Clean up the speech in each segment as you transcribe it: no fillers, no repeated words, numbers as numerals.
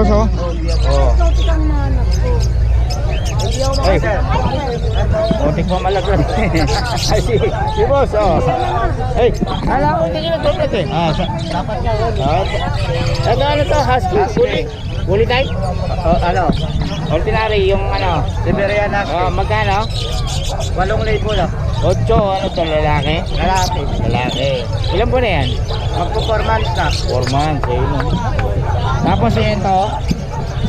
boss, oh. Oh. Ay. Otik mo malaglag. Ay, si boss, oh. Ay, alam ko hindi nagtutut eh. Dapat nga yun. Ano to? Husky? Bully type? Ano? Ordinary, yung ano? Siberian Husky. Magkano? 8,000 lang. 8, ano to? Lalaki? Lalaki. Ilan po na yan? Magpo 4 months na. 4 months, ayun. Tapos ito?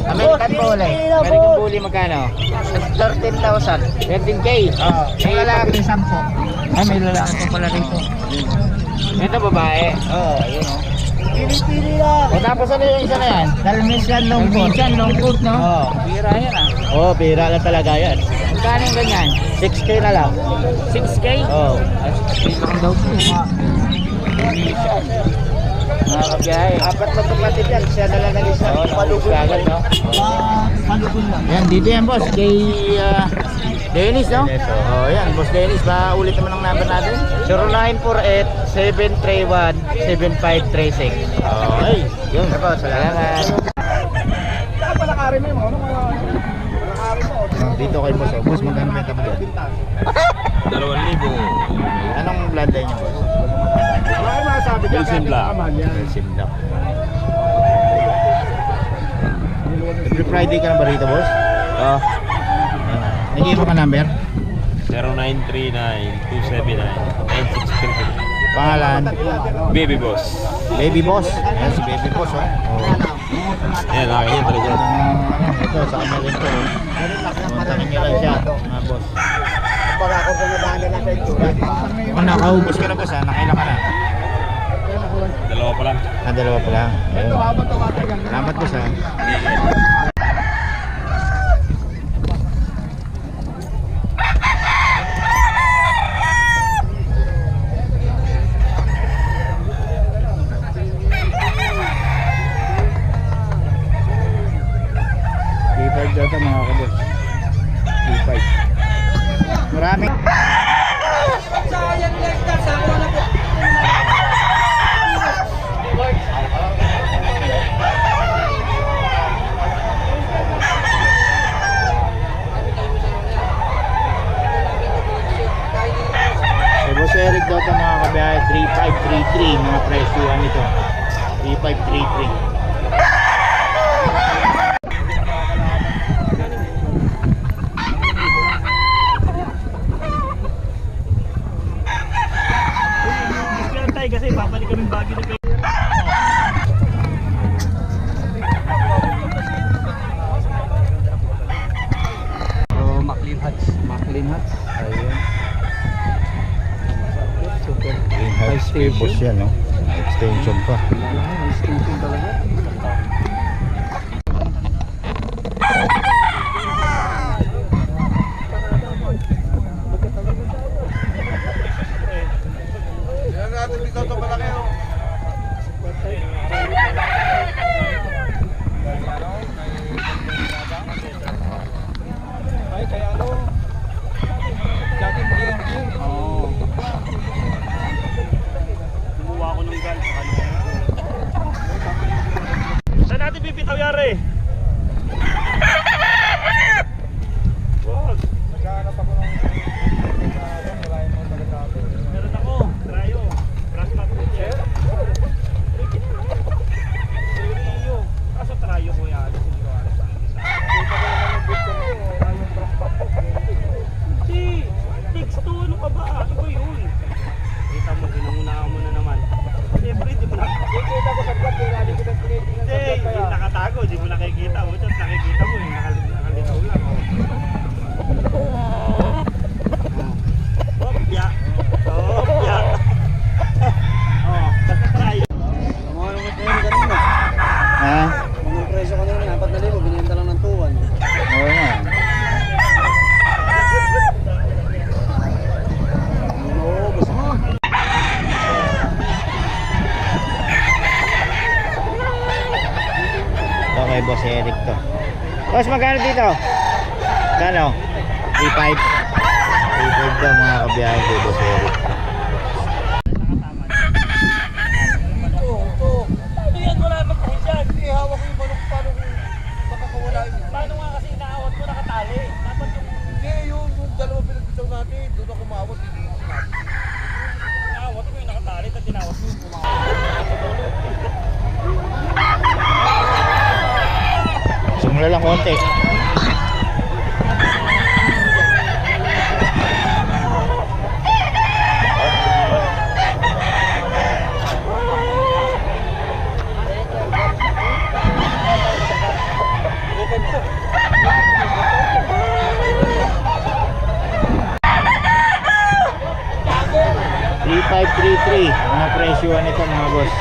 American Bully. American Bully magkano? 13,000. 13K? Oo. May lalaki 10. May lalaki pa pala rito. Ito babae? Oo, ayun o. Pili-pili lang. O tapos ano yung isa na yan? Dalmatian Longcoat. Dalmatian Longcoat, no? Oo. Pira yan ah. Oo, pira lang talaga yan. Magkano yung ganyan? 6K na lang. 6K? Oo. 6K lang daw po. Dalmatian. Nakakabiyahe. Apat na tumatid yan. Siya na lang nag-isa. Palugon agad, no? Palugon lang. Yan, dito yan boss. Kay Dennis, no? Oh, yan. Boss Dennis. Ulit naman ang number natin. 0948-731-7536. Okay. Yun. Salamat. Dito kay boss. Boss, magkano may tabi yan? 2,000. Anong bloodline niya, boss? Belgian Black. Belgian Black. Every Friday ka na ba rito, boss? Oh, Nag-iiba ka number? 0939-279-9633. Pangalan? Baby Boss. Baby Boss. Ayan si Baby Boss, oh. Ayan, laki yan talaga. Ito, sa kanya rin to. Kontakin niyo lang siya, mga boss. Pag ako pumadaan na sa ito. Kung nakaubos ka na, boss, ha? Nakailan ka na? Dalawa pa lang. Dalawa pa lang. Ayun. Salamat, boss, ha? Dito mga kabos. D5. Maraming Boss Eric daw ito mga kabiyahe. 3533 mga presyuhan nito. 3533. Kasi babalik kami bagay na kayo. Maclean Hats. Ayun. Super. Green Hats kay boss yan, no? Extension pa. Extension talaga. Saan natin pipitaw yari? Nagkahanap ako ng meron ako, trayo, brass top chair. Kaso trayo ko yan, hindi ko alam sa akin. Si, Tix 2, ano ka ba? Ano ba yun? Kita mo, ginungunahan mo na naman. Siyempre, di mo na nakikita ko sa vlog, lagi ko na tinitingnan sa vlog kaya. Hindi, nakatago, di mo nakikita mo. Nakikita mo, nakalitaw lang. Opya. Opya. Basta tayo. Mga naman tayo kanina. Ha? Anong presyo kanina? 4,000, binenta lang ng 2,1. Oo nga. Ito kay Boss Eric to. Boss, magkano dito? Magkano? 3.5. 3.5 daw mga kabiyahe kay Boss Eric. Ito. Ano yan? Wala magkahin dyan. Hawak ko yung balok paano kung Mura lang konti. $3,533 mga presyuhan nito mga boss.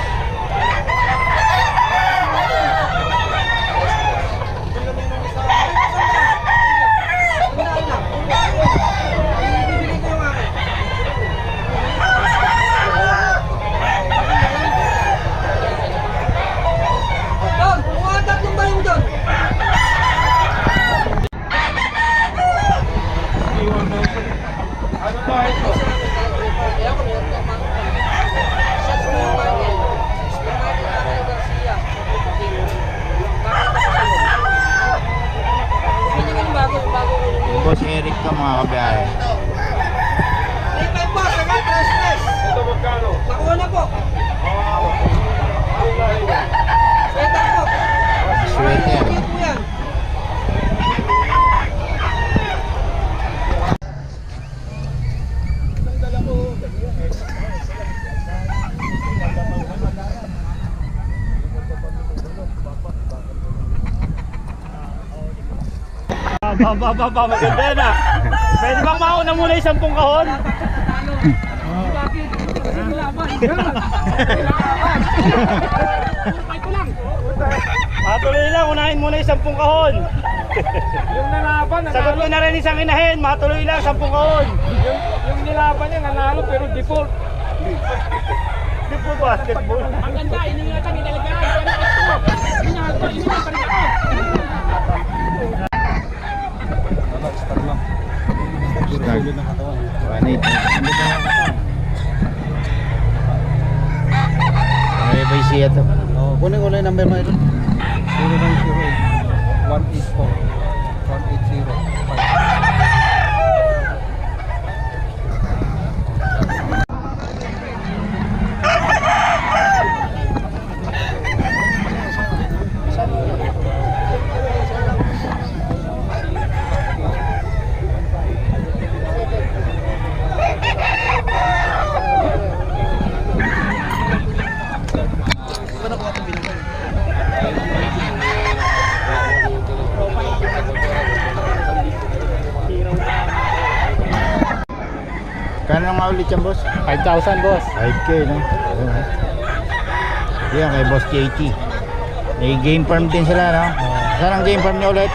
Boss Eric ka mga kabiyahe. Ito magkano? Nakuha na po. Sweater po. Sweater. Po yan. Maganda na. Pwede bang mauna muna yung 10 kahon? Matuloy lang, unahin muna yung 10 kahon. Yung nalaban, Sagot ko na rin isang inahin, matuloy lang 10 kahon. yung nilaban niya nanalo pero default. Default basketball. Ang ganda, iningatan, inalagaan. Iningatan rin ako. Start. 1-8. May ba siya to? Oh, kunin ko lang yung number mo ito. 090. Kano nga ulit yan boss? 5,000 boss. 5K no? Yan kay boss JT. May game farm din sila no? Saan ang game farm niya ulit?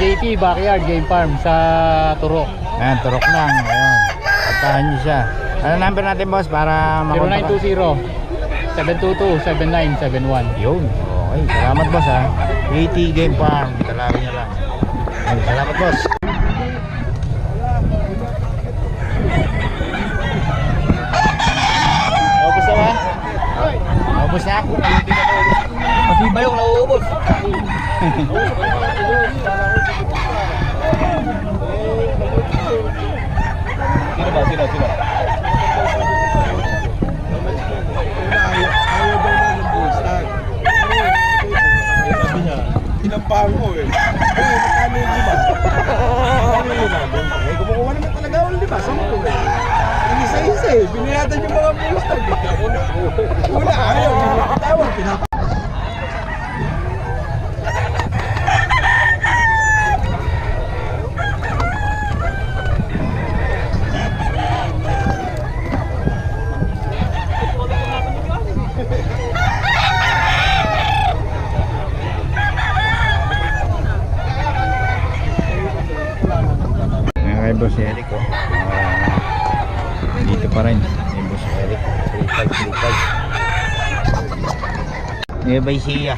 JT Backyard Game Farm sa Turok. Ayan, turok lang. Ayan. Patahan niyo siya. Ano number natin boss para makontak? 0920-722-7971. Yun. Okay. Salamat boss ha. JT Game Farm. Talawin niya lang. Ayun, salamat boss. Ubus na ba? Ubus na? Pati ba yung nauubos? Sino ba? Inampahan ko eh. Magkano yung lima? Magkano yung lima? Eh, kumukuha naman talaga ako ng lima. Sama ko eh. Inisa-isa eh. Biniyatan yung mga postag. Wala, ayaw. Tawag, pinapa. Kay Boss Eric oh. Dito pa rin kay Boss Eric 3535 Nueva Ecija.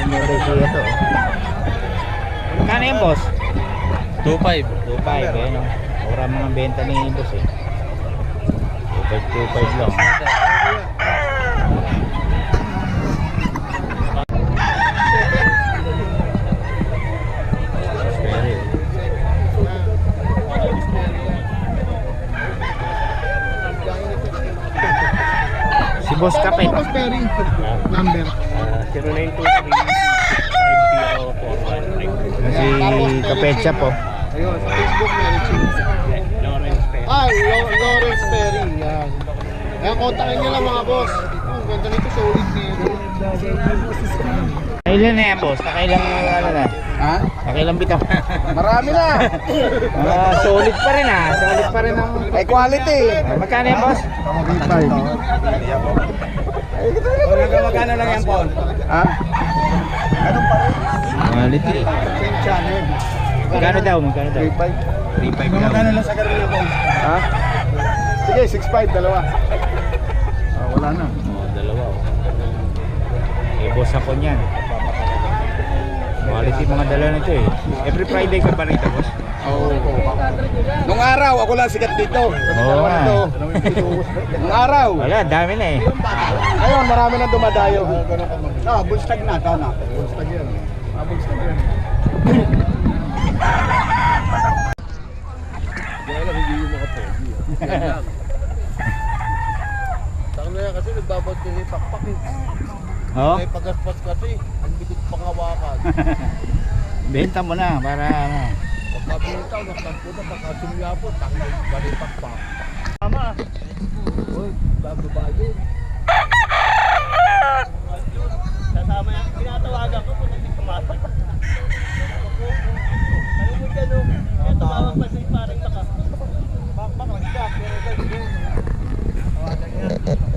Nueva Ecija to oh. Kano yan boss? 2,500. 2.5 eh no. Ora mga benta ni boss eh. 2.5 lang. Si Boss Kape. Number. 0923-50-4. Si Kapetsa po. Ayun, sa Facebook meron siya. Lawrence Perry. Ay, Lawrence Perry. Yan. Ayan, kontakin nyo lang mga boss. Ang ganda nito, solid nito. Kailan na yan, boss? Nakailang ano na? Ha? Nakailang bitaw? Marami na. Solid pa rin ah. Solid pa rin ang... Ay, quality. Magkano yan, boss? Magkano lang yan, Paul? Ha? Anong pa rin? Quality. Same channel. Magkano daw? Magkano daw? 3.5. 3.5 daw. Magkano lang sa Carolina, Paul? Ha? Sige, 6.5, dalawa. Wala na. Oh, dalawa. Oh. Boss ako niyan. Quality mga dala nito eh. Every Friday ka ba rito, boss? Oo. Nung araw, ako lang sikat dito. Oo nga. Nung araw. Wala, dami na eh. Ngayon, marami na dumadayo. Bullstag na, tama. Bullstag yan. Bullstag yan. Kaya lang, hindi yung makapogi. Saka na yan kasi nagbabot kasi pakpak eh. Oh? May pagaspas kasi, ang bigot pangawakan. Benta mo na para ano. Pagkabitaw, nakampo na, pagkasumya po, takot, bali pakpak. Tama. Uy, bago bago. Kasama yan. Tinatawagan ko kung hindi pumasok. Ano mo dyan, oh? Kaya tumawag pa sa'yo parang naka. Pakpak, nagsak, pero ito, tawagan yan.